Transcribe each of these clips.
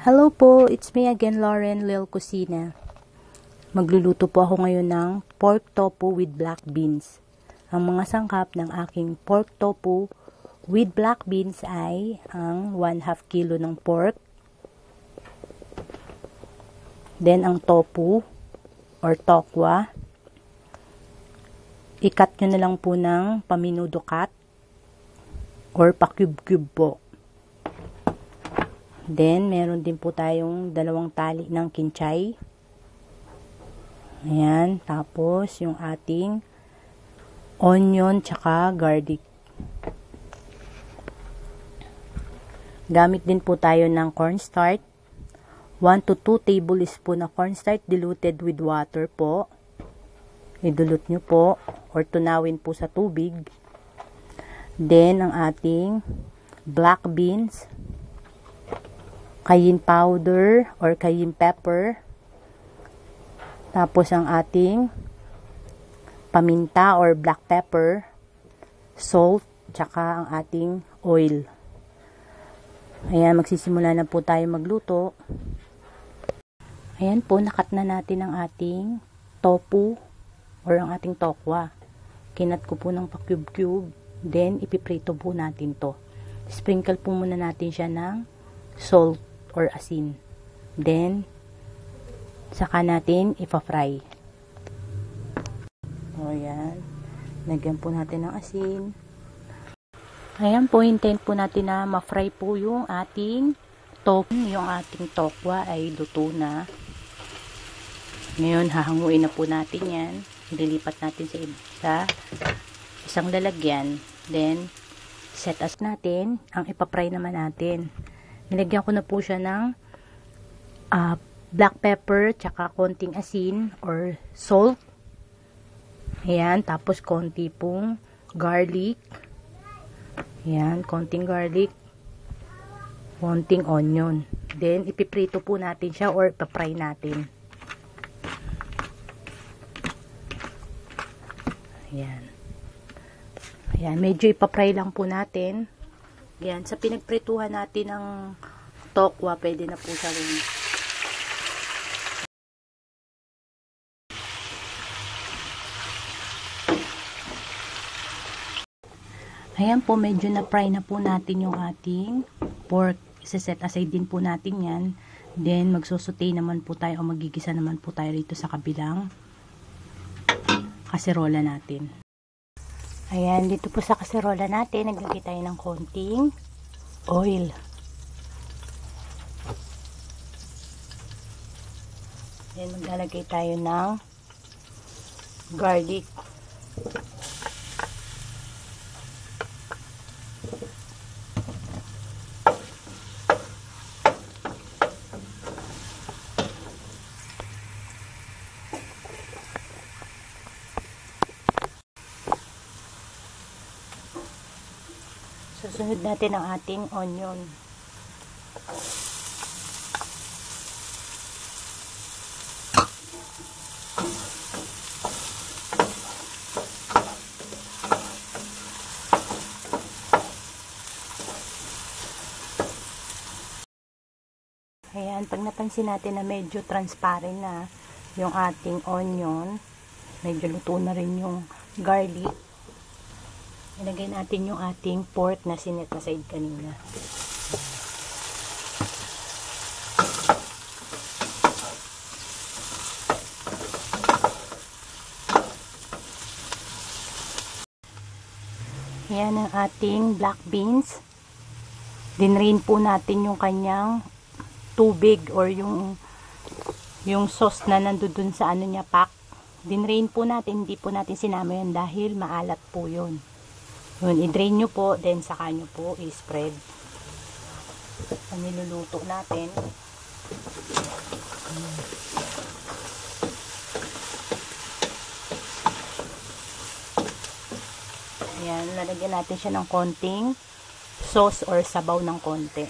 Hello po, it's me again, Lauren Lil Kusina. Magluluto po ako ngayon ng pork tofu with black beans. Ang mga sangkap ng aking pork tofu with black beans ay ang 1/2 kilo ng pork, then ang tofu or tokwa, i-cut nyo na lang po ng paminudo cut or pa-cube-cube po. Then, meron din po tayong 2 tali ng kinchay. Ayan. Tapos, yung ating onion tsaka garlic. Gamit din po tayo ng cornstarch. 1 to 2 tablespoon na cornstarch diluted with water po. Idulot nyo po or tunawin po sa tubig. Then, ang ating black beans, cayenne powder or cayenne pepper, tapos ang ating paminta or black pepper, salt, tsaka ang ating oil. Ayan, magsisimula na po tayo magluto. Ayan po, nakat na natin ang ating tofu or ang ating tokwa. Kinat ko po ng pa-cube-cube, then ipiprito po natin to. Sprinkle po muna natin siya ng salt or asin. Then, saka natin ipa-fry. O, yan. Lagyan po natin ng asin. Ayan po, hintayin po natin na ma-fry po yung ating tofu. Yung ating tokwa ay luto na. Ngayon, hahanguin na po natin yan. Ililipat natin sa isang lalagyan. Then, set as natin. Ang ipa-fry naman natin. Nilagyan ko na po siya ng black pepper, tsaka konting asin or salt. Ayan, tapos konti pong garlic. Ayan, konting garlic. Konting onion. Then, ipiprito po natin siya or ipa-fry natin. Ayan. Ayan, medyo ipa-fry lang po natin. Yan, sa pinagprituhan natin ng tokwa, pwede na po siya rin. Ayan po, medyo na-fry na po natin yung ating pork. Isa-set aside din po natin yan. Then, magsusutay naman po tayo o magigisa naman po tayo rito sa kabilang kaserola natin. Ayan, dito po sa kaserola natin, naglagay tayo ng konting oil. Ayan, maglalagay tayo ng garlic. Susunod natin ang ating onion. Ayan, pag napansin natin na medyo transparent na yung ating onion, medyo luto na rin yung garlic, ilagay natin yung ating pork na sinet aside kanina. Yan ang ating black beans. Dinrain po natin yung kanyang tubig or yung sauce na nandun sa ano niya, pack. Dinrain po natin, hindi po natin sinama yun dahil maalat po yun. Yun, i-drain nyo po, then saka nyo po i-spread. Ang niluluto natin. Ayan, lalagyan natin siya ng konting sauce or sabaw ng konti.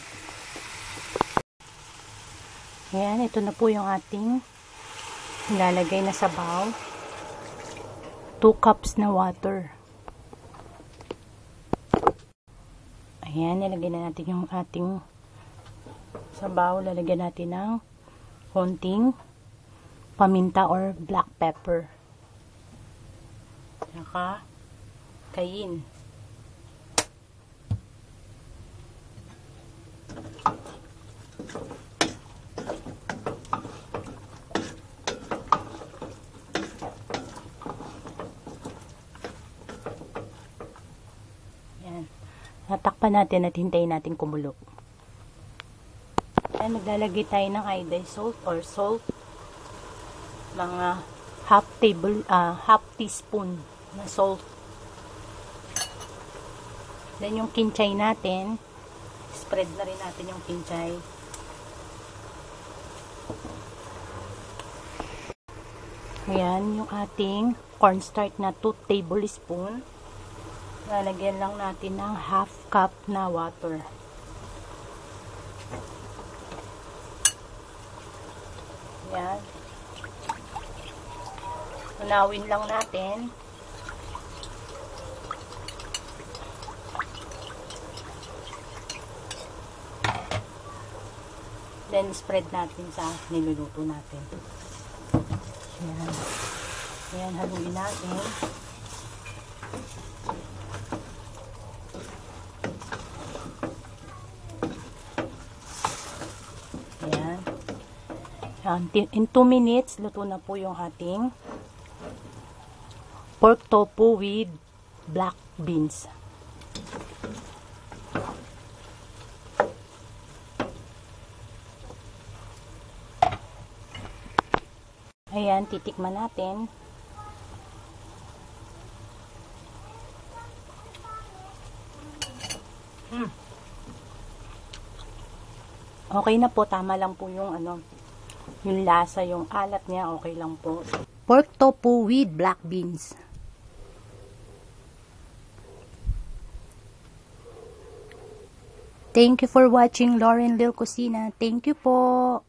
Ayan, ito na po yung ating ilalagay na sabaw. 2 cups na water. Ayan, nilagay na natin yung ating Sa bowl, lalagyan natin ng konting paminta or black pepper. Saka cayenne. Yan. Natakpan natin at hintayin natin kumulo. Ayan, maglalagay tayo ng iodized salt or salt. Mga half teaspoon na salt. Then yung kinchay natin, spread na rin natin yung kinchay. Ayan, yung ating cornstarch na 2 tablespoon. Lalagyan lang natin ng half cup na water. Ayan. Unawin lang natin. Then, spread natin sa niluluto natin. Ayan. Ayan, haluin natin. Ayan. In 2 minutes, luto na po yung ating pork tofu with black beans. Ayan, titikman natin. Okay na po, tama lang po yung yung lasa, yung alat niya, okay lang po. Pork tofu with black beans. Thank you for watching Lauren Lil Cucina. Thank you po.